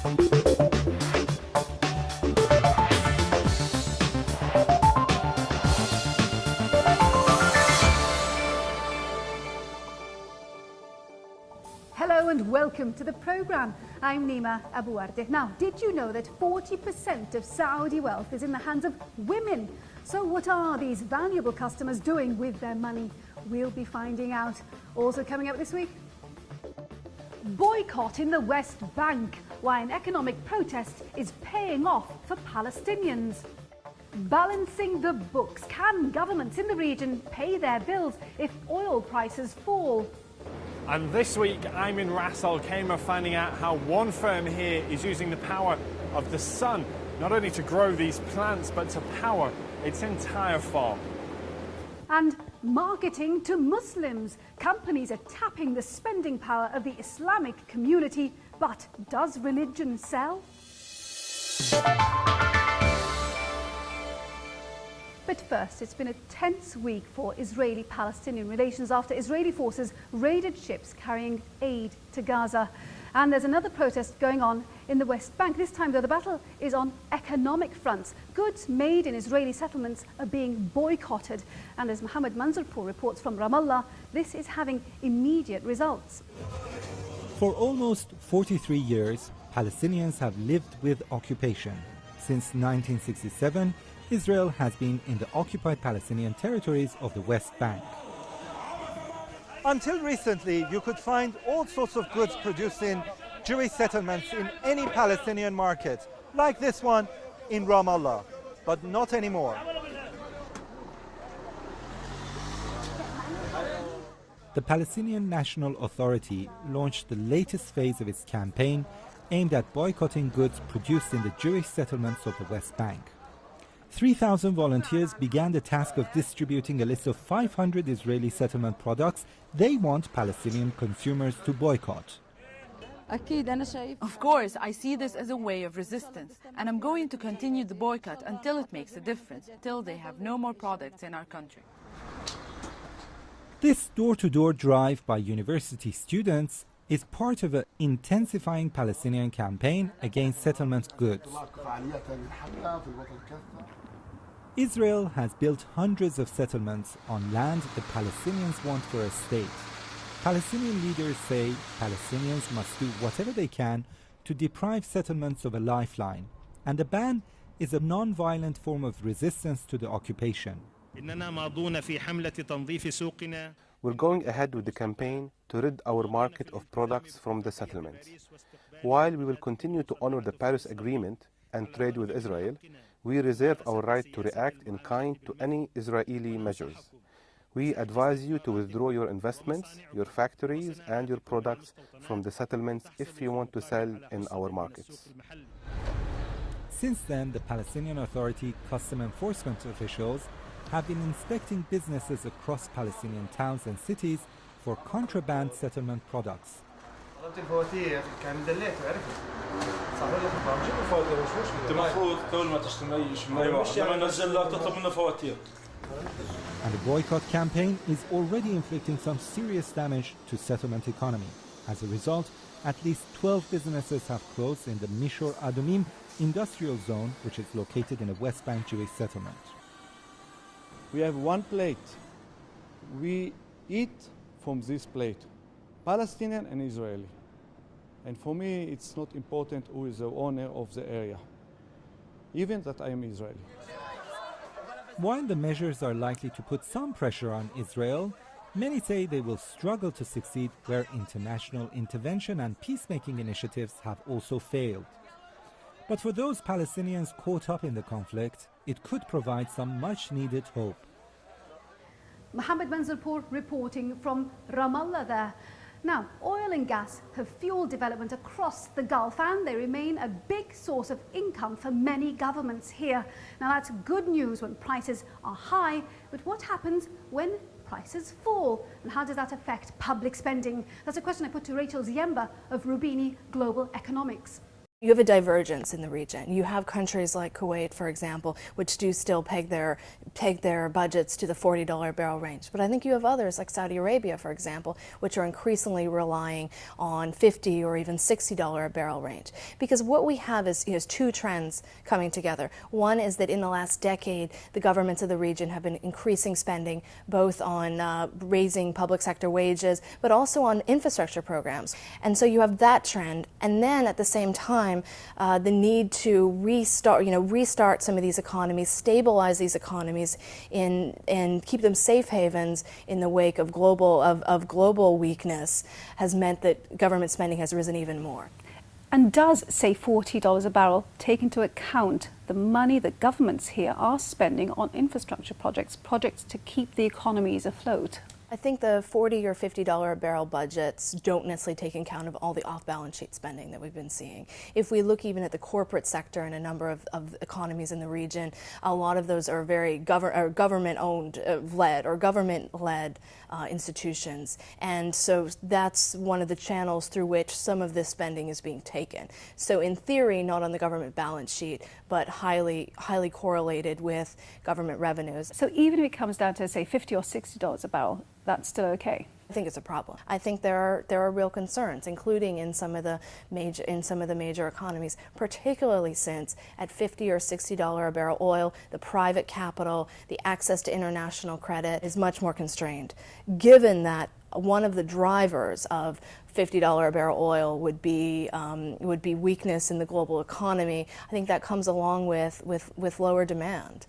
Hello and welcome to the programme. I'm Nima Abouarde. Now, did you know that 40% of Saudi wealth is in the hands of women? So what are these valuable customers doing with their money? We'll be finding out. Also coming up this week, boycott in the West Bank, why an economic protest is paying off for Palestinians. Balancing the books. Can governments in the region pay their bills if oil prices fall? And this week, I'm in Ras Al Khaimah finding out how one firm here is using the power of the sun, not only to grow these plants, but to power its entire farm. And marketing to Muslims. Companies are tapping the spending power of the Islamic community. But does religion sell? But first, it's been a tense week for Israeli-Palestinian relations after Israeli forces raided ships carrying aid to Gaza. And there's another protest going on in the West Bank. This time, though, the battle is on economic fronts. Goods made in Israeli settlements are being boycotted. And as Mohammed Manzourpour reports from Ramallah, this is having immediate results. For almost 43 years, Palestinians have lived with occupation. Since 1967, Israel has been in the occupied Palestinian territories of the West Bank. Until recently, you could find all sorts of goods produced in Jewish settlements in any Palestinian market, like this one in Ramallah, but not anymore. The Palestinian National Authority launched the latest phase of its campaign aimed at boycotting goods produced in the Jewish settlements of the West Bank. 3,000 volunteers began the task of distributing a list of 500 Israeli settlement products they want Palestinian consumers to boycott. Of course, I see this as a way of resistance, and I'm going to continue the boycott until it makes a difference, till they have no more products in our country. This door-to-door drive by university students is part of an intensifying Palestinian campaign against settlement goods. Israel has built hundreds of settlements on land the Palestinians want for a state. Palestinian leaders say Palestinians must do whatever they can to deprive settlements of a lifeline, and the ban is a non-violent form of resistance to the occupation. We're going ahead with the campaign to rid our market of products from the settlements. While we will continue to honor the Paris Agreement and trade with Israel, we reserve our right to react in kind to any Israeli measures. We advise you to withdraw your investments, your factories, and your products from the settlements if you want to sell in our markets. Since then, the Palestinian Authority custom enforcement officials have been inspecting businesses across Palestinian towns and cities for contraband settlement products. And the boycott campaign is already inflicting some serious damage to settlement economy. As a result, at least 12 businesses have closed in the Mishor Adumim industrial zone, which is located in a West Bank Jewish settlement. We have one plate. We eat from this plate, Palestinian and Israeli. And for me, it's not important who is the owner of the area, even that I am Israeli. While the measures are likely to put some pressure on Israel, many say they will struggle to succeed where international intervention and peacemaking initiatives have also failed. But for those Palestinians caught up in the conflict, it could provide some much-needed hope. Mohammed Manzourpour reporting from Ramallah there. Now, oil and gas have fueled development across the Gulf, and they remain a big source of income for many governments here. Now, that's good news when prices are high, but what happens when prices fall? And how does that affect public spending? That's a question I put to Rachel Ziemba of Roubini Global Economics. You have a divergence in the region. You have countries like Kuwait, for example, which do still peg their budgets to the $40 a barrel range. But I think you have others like Saudi Arabia, for example, which are increasingly relying on $50 or even $60 a barrel range. Because what we have is two trends coming together. One is that in the last decade, the governments of the region have been increasing spending both on raising public sector wages, but also on infrastructure programs. And so you have that trend. And then at the same time, the need to restart some of these economies, stabilize these economies, and keep them safe havens in the wake of global weakness has meant that government spending has risen even more. And does, say, $40 a barrel take into account the money that governments here are spending on infrastructure projects to keep the economies afloat? I think the $40 or $50 a barrel budgets don't necessarily take account of all the off-balance sheet spending that we've been seeing. If we look even at the corporate sector in a number of economies in the region, a lot of those are very government-owned, led or government-led institutions. And so that's one of the channels through which some of this spending is being taken. So in theory, not on the government balance sheet, but highly correlated with government revenues. So even if it comes down to, say, $50 or $60 a barrel, that's still okay? I think it's a problem. I think there are real concerns, including in some of the major economies, particularly since at $50 or $60 a barrel oil, the private capital, the access to international credit is much more constrained. Given that one of the drivers of $50 a barrel oil would be weakness in the global economy, I think that comes along with lower demand.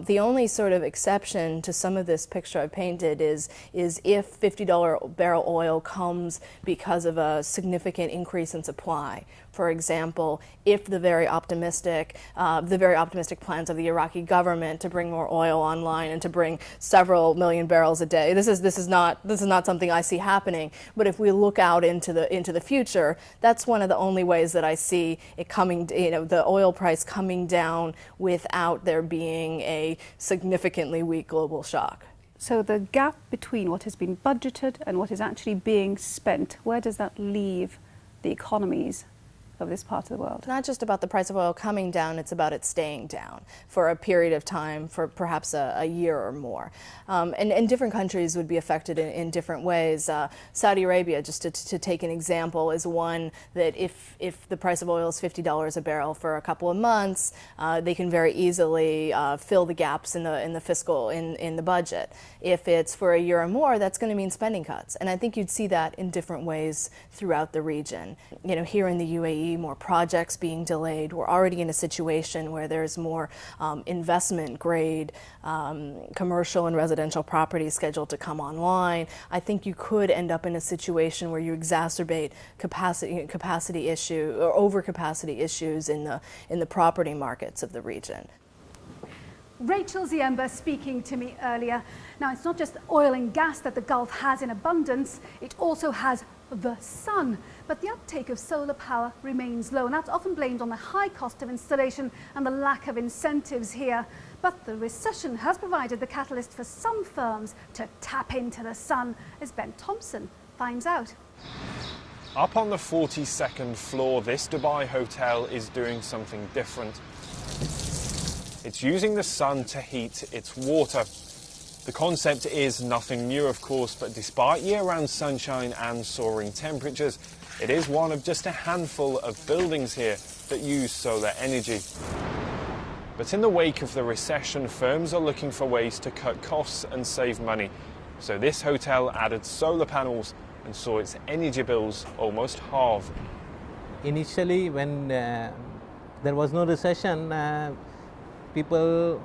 The only sort of exception to some of this picture I've painted is if $50 barrel oil comes because of a significant increase in supply. For example, if the very optimistic plans of the Iraqi government to bring more oil online and to bring several million barrels a day. This is not something I see happening. But if we look out into the future, that's one of the only ways that I see it coming. The oil price coming down without there being a significantly weak global shock. So the gap between what has been budgeted and what is actually being spent, where does that leave the economies of this part of the world? It's not just about the price of oil coming down, it's about it staying down for a period of time, for perhaps a year or more. And different countries would be affected in different ways. Saudi Arabia, just to take an example, is one that if the price of oil is $50 a barrel for a couple of months, they can very easily fill the gaps in the budget. If it's for a year or more, that's going to mean spending cuts. And I think you'd see that in different ways throughout the region. Here in the UAE, more projects being delayed. We're already in a situation where there's more investment grade commercial and residential property scheduled to come online. I think you could end up in a situation where you exacerbate capacity issue or overcapacity issues in the property markets of the region. Rachel Ziemba speaking to me earlier. Now, it's not just oil and gas that the Gulf has in abundance, it also has the sun. But the uptake of solar power remains low, and that's often blamed on the high cost of installation and the lack of incentives here. But the recession has provided the catalyst for some firms to tap into the sun, as Ben Thompson finds out. Up on the 42nd floor, this Dubai hotel is doing something different. It's using the sun to heat its water. The concept is nothing new, of course, but despite year-round sunshine and soaring temperatures, it is one of just a handful of buildings here that use solar energy. But in the wake of the recession, firms are looking for ways to cut costs and save money. So this hotel added solar panels and saw its energy bills almost halve. Initially, when there was no recession, people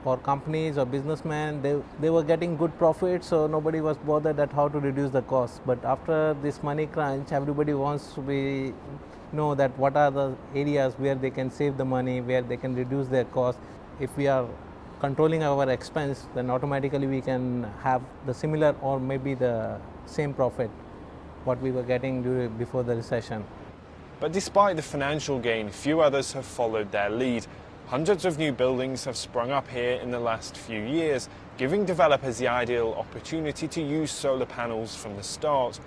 or companies or businessmen, they were getting good profits, so nobody was bothered at how to reduce the costs. But after this money crunch, everybody wants to know that what are the areas where they can save the money, where they can reduce their costs. If we are controlling our expense, then automatically we can have the similar or maybe the same profit what we were getting before the recession. But despite the financial gain, few others have followed their lead. Hundreds of new buildings have sprung up here in the last few years, giving developers the ideal opportunity to use solar panels from the start.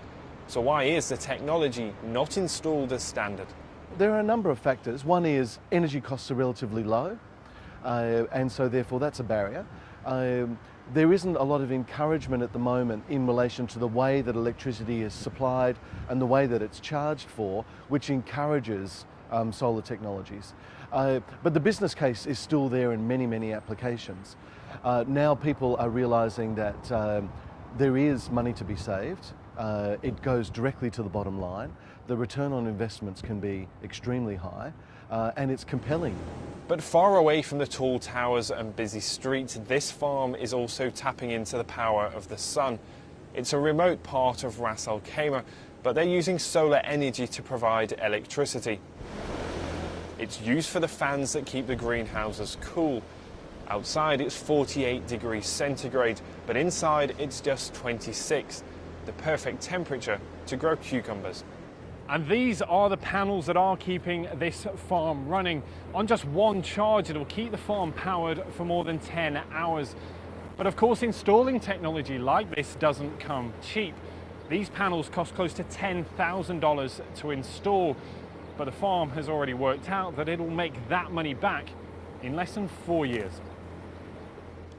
So why is the technology not installed as standard? There are a number of factors. One is energy costs are relatively low, and so therefore that's a barrier. There isn't a lot of encouragement at the moment in relation to the way that electricity is supplied and the way that it's charged for, which encourages solar technologies. But the business case is still there in many, many applications. Now people are realising that there is money to be saved. It goes directly to the bottom line. The return on investments can be extremely high, and it's compelling. But far away from the tall towers and busy streets, this farm is also tapping into the power of the sun. It's a remote part of Ras Al Khaimah, but they're using solar energy to provide electricity. It's used for the fans that keep the greenhouses cool. Outside it's 48 degrees centigrade, but inside it's just 26, the perfect temperature to grow cucumbers. And these are the panels that are keeping this farm running. On just one charge, it will keep the farm powered for more than 10 hours. But of course, installing technology like this doesn't come cheap. These panels cost close to $10,000 to install, but the farm has already worked out that it'll make that money back in less than 4 years.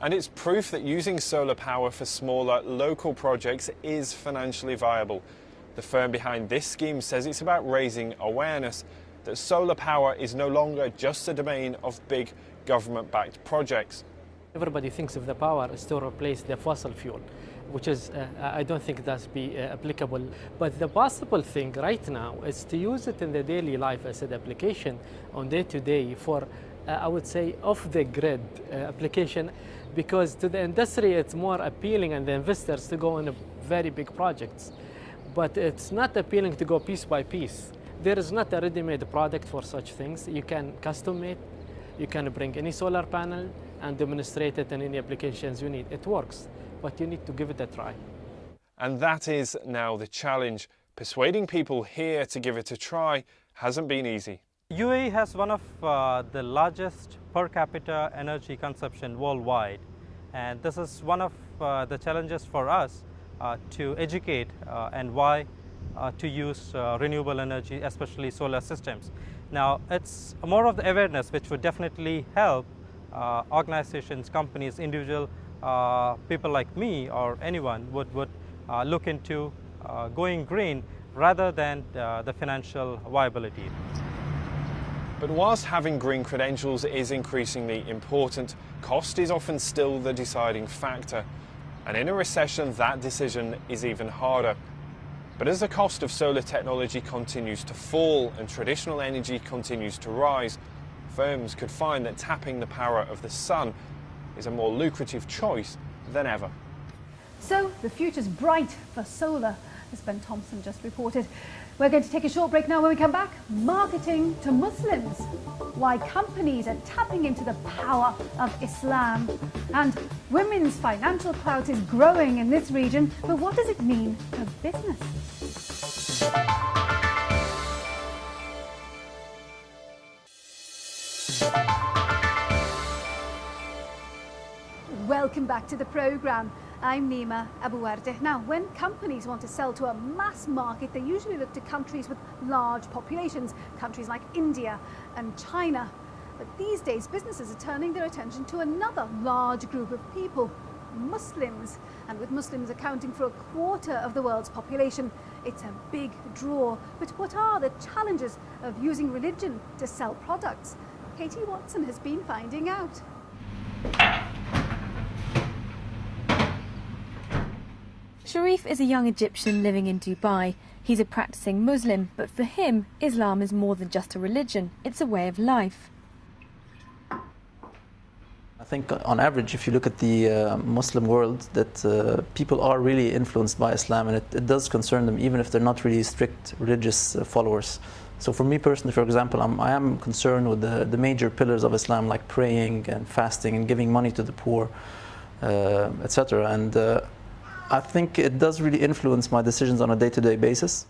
And it's proof that using solar power for smaller local projects is financially viable. The firm behind this scheme says it's about raising awareness that solar power is no longer just a domain of big government-backed projects. Everybody thinks of the power is to replace the fossil fuel, which is, I don't think that's be applicable. But the possible thing right now is to use it in the daily life as an application on day-to-day for, I would say, off-the-grid application, because to the industry it's more appealing and the investors to go in very big projects. But it's not appealing to go piece by piece. There is not a ready-made product for such things. You can custom it, you can bring any solar panel and demonstrate it in any applications you need. It works, but you need to give it a try. And that is now the challenge. Persuading people here to give it a try hasn't been easy. UAE has one of the largest per capita energy consumption worldwide, and this is one of the challenges for us to educate and why to use renewable energy, especially solar systems. Now, it's more of the awareness which would definitely help organizations, companies, individual people like me or anyone would look into going green rather than the financial viability. But whilst having green credentials is increasingly important, cost is often still the deciding factor. And in a recession, that decision is even harder. But as the cost of solar technology continues to fall and traditional energy continues to rise, firms could find that tapping the power of the sun is a more lucrative choice than ever. So the future's bright for solar, as Ben Thompson just reported. We're going to take a short break now. When we come back, marketing to Muslims, why companies are tapping into the power of Islam, and women's financial clout is growing in this region, but what does it mean for business? Welcome back to the programme. I'm Nima Abu Wardeh. Now, when companies want to sell to a mass market, they usually look to countries with large populations, countries like India and China. But these days, businesses are turning their attention to another large group of people, Muslims. And with Muslims accounting for a quarter of the world's population, it's a big draw. But what are the challenges of using religion to sell products? Katie Watson has been finding out. Sharif is a young Egyptian living in Dubai. He's a practicing Muslim, but for him, Islam is more than just a religion, it's a way of life. I think on average, if you look at the Muslim world, that people are really influenced by Islam, and it does concern them, even if they're not really strict religious followers. So for me personally, for example, I am concerned with the major pillars of Islam, like praying and fasting and giving money to the poor, etc. And I think it does really influence my decisions on a day-to-day basis.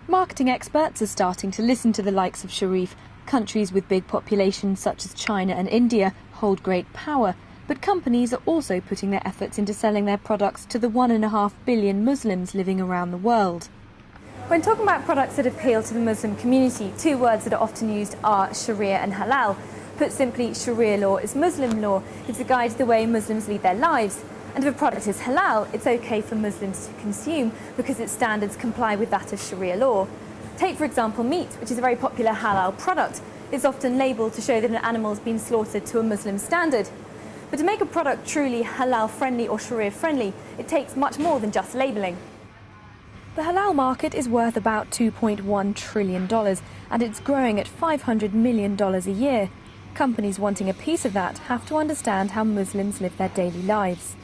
Marketing experts are starting to listen to the likes of Sharif. Countries with big populations such as China and India hold great power, but companies are also putting their efforts into selling their products to the 1.5 billion Muslims living around the world. When talking about products that appeal to the Muslim community, two words that are often used are Sharia and halal. Put simply, Sharia law is Muslim law. It's a guide to the way Muslims lead their lives. And if a product is halal, it's okay for Muslims to consume because its standards comply with that of Sharia law. Take, for example, meat, which is a very popular halal product. It's often labelled to show that an animal has been slaughtered to a Muslim standard. But to make a product truly halal friendly or Sharia friendly, it takes much more than just labelling. The halal market is worth about $2.1 trillion, and it's growing at $500 million a year. Companies wanting a piece of that have to understand how Muslims live their daily lives.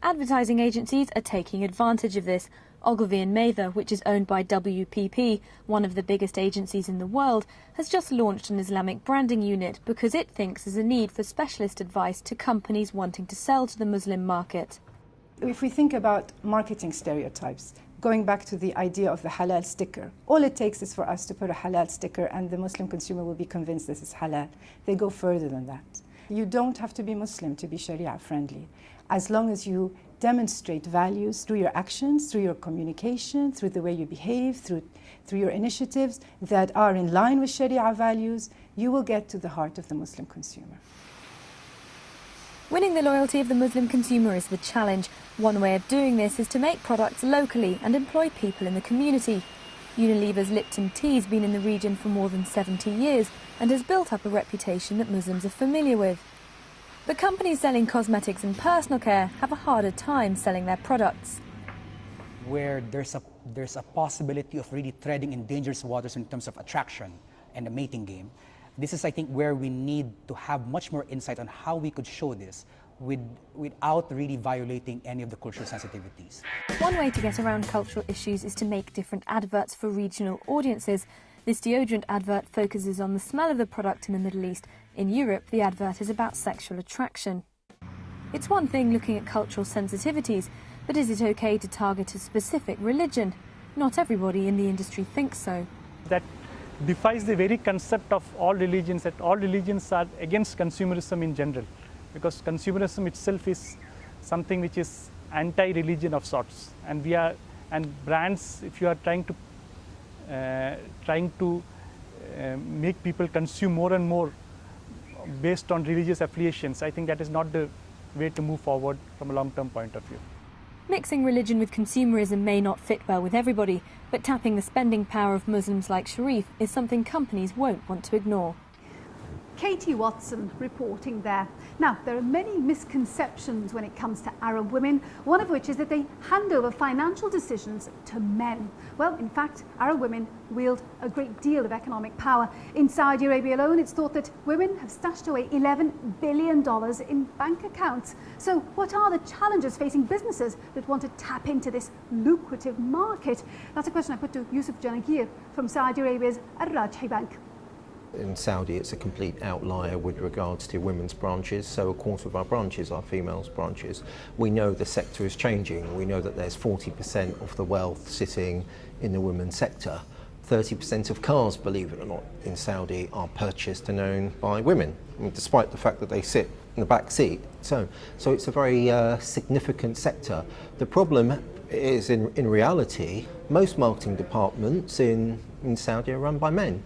Advertising agencies are taking advantage of this. Ogilvy & Mather, which is owned by WPP, one of the biggest agencies in the world, has just launched an Islamic branding unit because it thinks there's a need for specialist advice to companies wanting to sell to the Muslim market. If we think about marketing stereotypes, going back to the idea of the halal sticker, all it takes is for us to put a halal sticker and the Muslim consumer will be convinced this is halal. They go further than that. You don't have to be Muslim to be Sharia friendly. As long as you demonstrate values through your actions, through your communication, through the way you behave, through your initiatives that are in line with Sharia values, you will get to the heart of the Muslim consumer. Winning the loyalty of the Muslim consumer is the challenge. One way of doing this is to make products locally and employ people in the community. Unilever's Lipton Tea has been in the region for more than 70 years and has built up a reputation that Muslims are familiar with. But companies selling cosmetics and personal care have a harder time selling their products. Where there's a possibility of really treading in dangerous waters in terms of attraction and the mating game. This is, I think, where we need to have much more insight on how we could show this without really violating any of the cultural sensitivities. One way to get around cultural issues is to make different adverts for regional audiences. This deodorant advert focuses on the smell of the product in the Middle East. In Europe, the advert is about sexual attraction. It's one thing looking at cultural sensitivities, but is it okay to target a specific religion? Not everybody in the industry thinks so. That defies the very concept of all religions, that all religions are against consumerism in general, because consumerism itself is something which is anti-religion of sorts, and brands, if you are trying to make people consume more and more based on religious affiliations, I think that is not the way to move forward from a long-term point of view. Mixing religion with consumerism may not fit well with everybody, but tapping the spending power of Muslims like Sharif is something companies won't want to ignore. Katie Watson reporting there. Now, there are many misconceptions when it comes to Arab women, one of which is that they hand over financial decisions to men. Well, in fact, Arab women wield a great deal of economic power. In Saudi Arabia alone, it's thought that women have stashed away $11 billion in bank accounts. So what are the challenges facing businesses that want to tap into this lucrative market? That's a question I put to Yusuf Janagir from Saudi Arabia's Al-Rajhi Bank. In Saudi, it's a complete outlier with regards to women's branches, so a quarter of our branches are females' branches. We know the sector is changing. We know that there's 40% of the wealth sitting in the women's sector. 30% of cars, believe it or not, in Saudi are purchased and owned by women, despite the fact that they sit in the back seat. So it's a very significant sector. The problem is, in reality, most marketing departments in Saudi are run by men.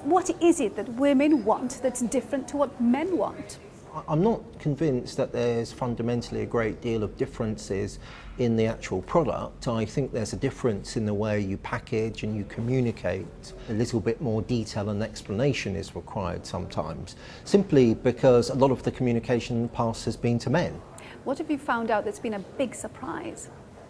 What is it that women want that's different to what men want? I'm not convinced that there's fundamentally a great deal of differences in the actual product. I think there's a difference in the way you package and you communicate. A little bit more detail and explanation is required sometimes, simply because a lot of the communication in the past has been to men. What have you found out that's been a big surprise?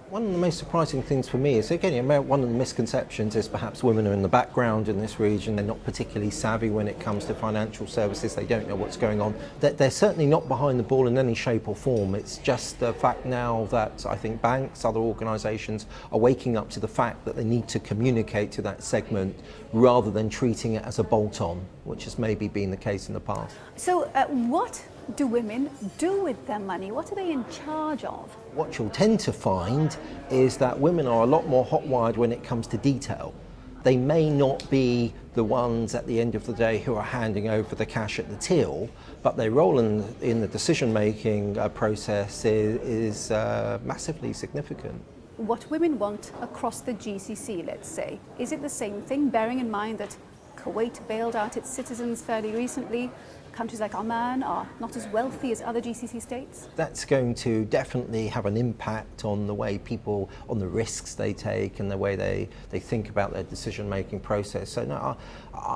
One of the most surprising things for me is, again, one of the misconceptions is perhaps women are in the background in this region. They're not particularly savvy when it comes to financial services. They don't know what's going on. They're certainly not behind the ball in any shape or form. It's just the fact now that I think banks, other organisations are waking up to the fact that they need to communicate to that segment rather than treating it as a bolt-on, which has maybe been the case in the past. So what do women do with their money? What are they in charge of? What you'll tend to find is that women are a lot more hot-wired when it comes to detail. They may not be the ones at the end of the day who are handing over the cash at the till, but their role in the decision-making process is massively significant. what women want across the GCC, let's say? Is it the same thing, bearing in mind that Kuwait bailed out its citizens fairly recently? Countries like Oman are not as wealthy as other GCC states? That's going to definitely have an impact on the way people, on the risks they take and the way they think about their decision-making process. So no,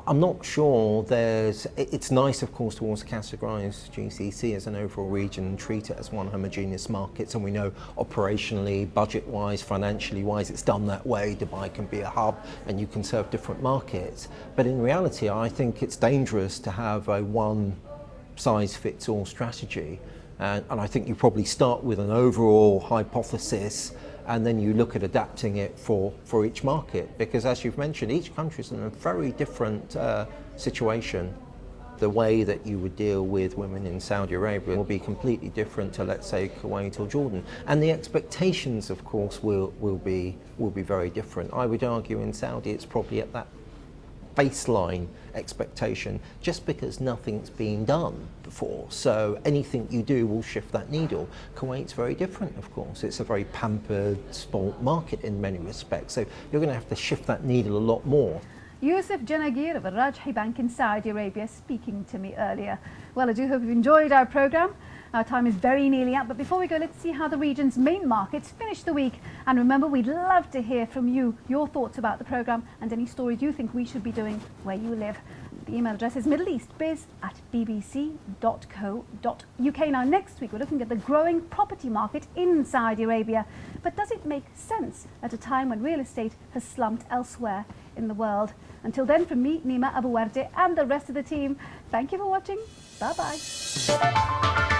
I'm not sure it's nice, of course, to also categorise GCC as an overall region and treat it as one homogeneous market. And we know operationally, budget-wise, financially-wise, it's done that way. Dubai can be a hub and you can serve different markets. But in reality, I think it's dangerous to have a one-size-fits-all strategy. And I think you probably start with an overall hypothesis and then you look at adapting it for each market, because as you've mentioned, each country is in a very different situation. The way that you would deal with women in Saudi Arabia will be completely different to, let's say, Kuwait or Jordan. And the expectations, of course, will be very different. I would argue in Saudi it's probably at that baseline expectation, just because nothing's been done before. So anything you do will shift that needle. Kuwait's very different, of course. It's a very pampered, spoilt market in many respects. So you're going to have to shift that needle a lot more. Yusuf Janagir of Al Rajhi Bank in Saudi Arabia speaking to me earlier. Well, I do hope you've enjoyed our programme. Our time is very nearly up, but before we go, let's see how the region's main markets finished the week. And remember, we'd love to hear from you, your thoughts about the programme and any stories you think we should be doing where you live. The email address is middleeastbiz@bbc.co.uk. Now, next week, we're looking at the growing property market in Saudi Arabia. But does it make sense at a time when real estate has slumped elsewhere in the world? Until then, from me, Nima Abu Warde, and the rest of the team, thank you for watching. Bye-bye.